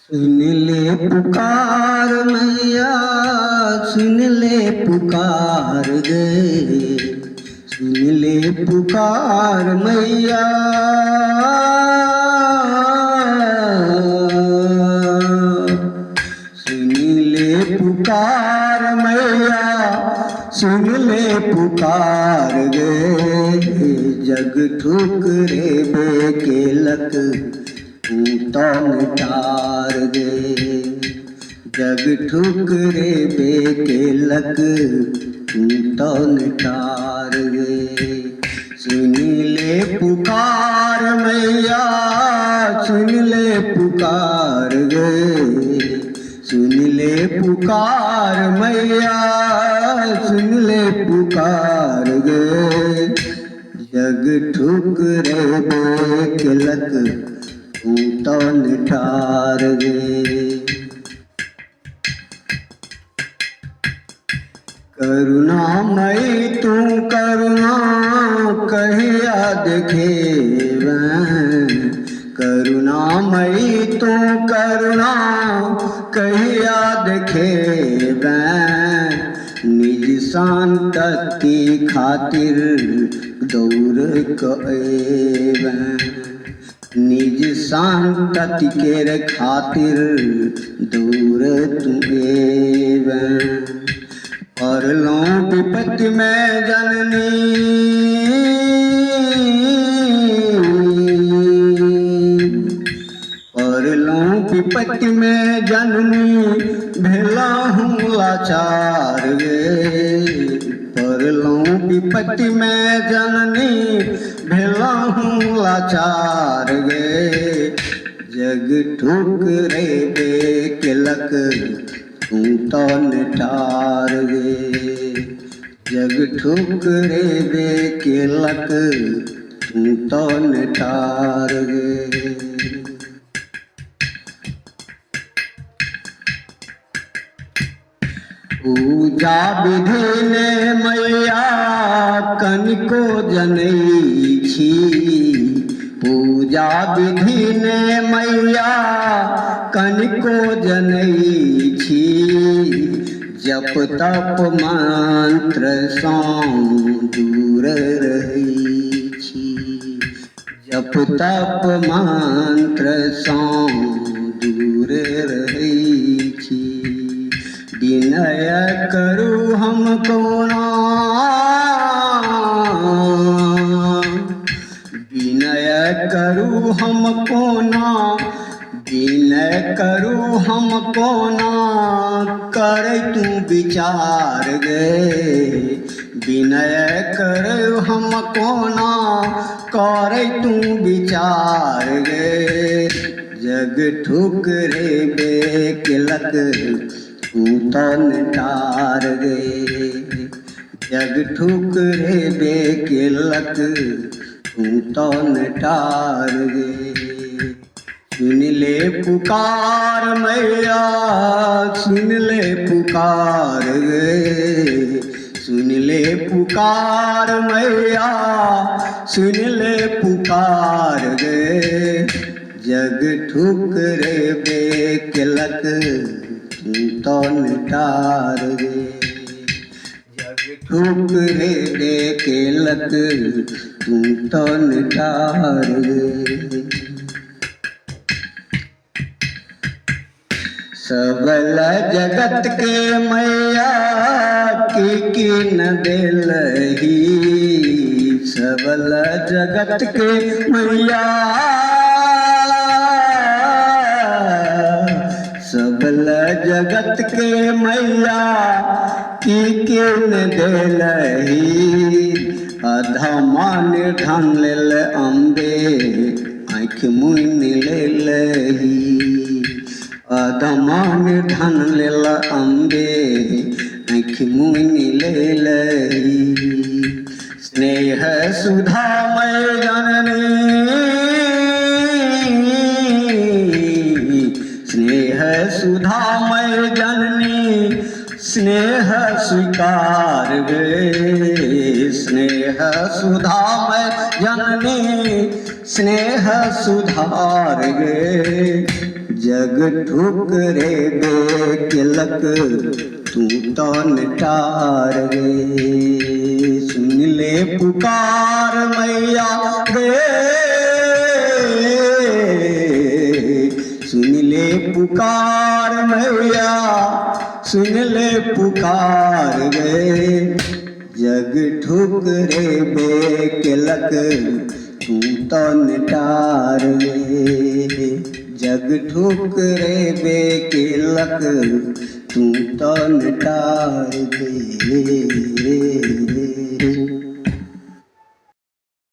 सुन ले पुकार मैया, सुन ले पुकार गे, सुन ले पुकार मैया। सुन ले पुकार मैया, सुन ले पुकार गे, जग ठुकरे बेकेलक तो मिटार गे, जग ठुकरे बेकेलक तो मिटार गे। सुन ले पुकार मैया, सुन ले पुकार गे, सुन ले पुकार मैया, सुन ले पुकार गे, जग ठुकरे बेकेलक तो निठार गे। करुणामयी तू करुणा कहिया देखेवैं, करुणामयी तू करुणा कहिया देखेवैं, निज शांति खातिर दौड़ कएवैं, निज शांति केर खातिर दूर तुएवैं। परलों विपत्ति में जननी, परलों विपत्ति में जननी भेला हूँ लाचार गे, परलों विपत्ति में जननी भेला हूँ लाचार गे, जग ठुकरे बेकेलक तू तो निठार गे, जग ठुकरे बेकेलक तू तो निठार गे। पूजा विधि ने मैया कनिको जनई छी, पूजा विधि ने मैया कनिको जनई छी, जप तप मंत्र सँ दूर रहै छी, जप तप मंत्र सँ दूर रहै छी। विनय करू हम कोना, विनय करू हम कोना, विनय करू हम कोना करे तू विचार गे, विनय करू हम कोना करे तू विचार गे, जग ठुकरे बेकेलक तू तो निठार गे, जग ठुकरे बेकेलक तू तो निठार गे। सुन ले पुकार मैया, सुन ले पुकार गे, सुन ले पुकार मैया, सुन ले पुकार गे, जग ठुकरे बेकेलक तू तो निठार गे, जग ठुकरे बेकेलक तू तो निठार गे। सबल जगत के मैया की न देलही, सबल जगत के मैया, सबल जगत के मैया की न देलही, अधमान ढन लेल अम्बे आँख मुन लेलही, अधमान ढन लेल अम्बे आँख मुन लेलही। स्नेह सुधामय जननी, स्नेह सुधामय जननी स्नेह स्वीकार गे, स्नेह सुधामय जननी स्नेह सुधार गे, जग ठुकरे बेकिलक तू तो नटार रे। सुन ले पुकार मैया रे, सुन ले पुकार मैया, सुन ले पुकार रे। जग ठुकरे बेकिलक तू तो नटार रे। जग ठुकरे बेकिलक तू तो नटार दे।